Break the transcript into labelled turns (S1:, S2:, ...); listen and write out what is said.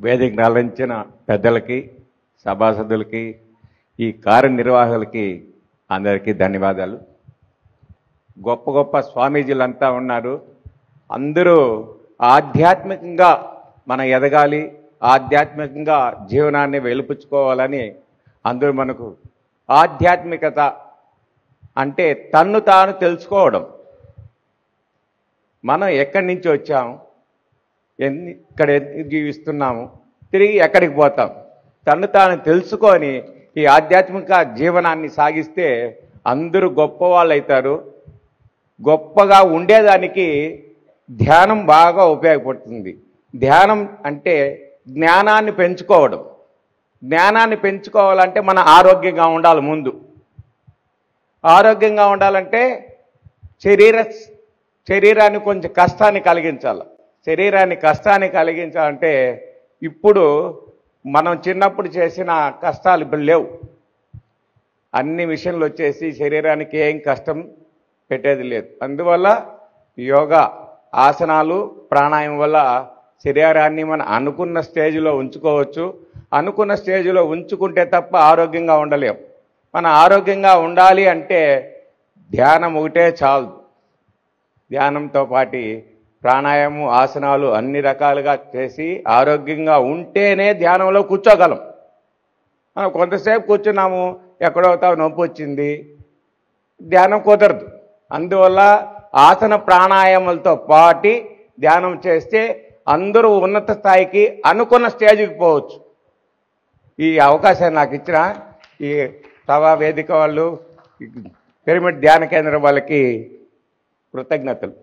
S1: వేదికను అలంచిన పెద్దలకి, సభాసదులకి, ఈ కార్యనిర్వాహకులకి అందరికీ ధన్యవాదాలు. గొప్ప గొప్ప స్వామీజీలంతా ఉన్నారు. అందరూ ఆధ్యాత్మికంగా మనం ఎదగాలి, ఆధ్యాత్మికంగా జీవనాన్ని వెలుపుచ్చుకోవాలని అందరూ మనకు ఆధ్యాత్మికత అంటే తన్ను తాను తెలుసుకోవడం. మనం ఎక్కడి నుంచి వచ్చాము, ఇక్కడ జీవిస్తున్నాము, తిరిగి ఎక్కడికి పోతాం, తన్ను తాను తెలుసుకొని ఈ ఆధ్యాత్మిక జీవనాన్ని సాగిస్తే అందరూ గొప్పవాళ్ళు అవుతారు. గొప్పగా ఉండేదానికి ధ్యానం బాగా ఉపయోగపడుతుంది. ధ్యానం అంటే జ్ఞానాన్ని పెంచుకోవడం. జ్ఞానాన్ని పెంచుకోవాలంటే మన ఆరోగ్యంగా ఉండాలి. ముందు ఆరోగ్యంగా ఉండాలంటే శరీరాన్ని కొంచెం కష్టాన్ని కలిగించాలి. శరీరాన్ని కష్టాన్ని కలిగించాలంటే ఇప్పుడు మనం చిన్నప్పుడు చేసిన కష్టాలు ఇప్పుడు లేవు. అన్ని విషయంలో వచ్చేసి శరీరానికి ఏం కష్టం పెట్టేది లేదు. అందువల్ల యోగా, ఆసనాలు, ప్రాణాయామం వల్ల శరీరాన్ని మనం అనుకున్న స్టేజ్లో ఉంచుకోవచ్చు. అనుకున్న స్టేజ్లో ఉంచుకుంటే తప్ప ఆరోగ్యంగా ఉండలేం. మన ఆరోగ్యంగా ఉండాలి అంటే ధ్యానం ఒకటే చాలు. ధ్యానంతో పాటు ప్రాణాయామం, ఆసనాలు అన్ని రకాలుగా చేసి ఆరోగ్యంగా ఉంటేనే ధ్యానంలో కూర్చోగలం. మనం కొంతసేపు కూర్చున్నాము, ఎక్కడో నొప్పి వచ్చింది, ధ్యానం కుదరదు. అందువల్ల ఆసన ప్రాణాయామాలతో పాటు ధ్యానం చేస్తే అందరూ ఉన్నత స్థాయికి అనుకున్న స్టేజ్కి పోవచ్చు. ఈ అవకాశాన్ని నాకు ఇచ్చిన ఈ సభా వేదిక వాళ్ళు, పిరమిడ్ ధ్యాన కేంద్రం వాళ్ళకి కృతజ్ఞతలు.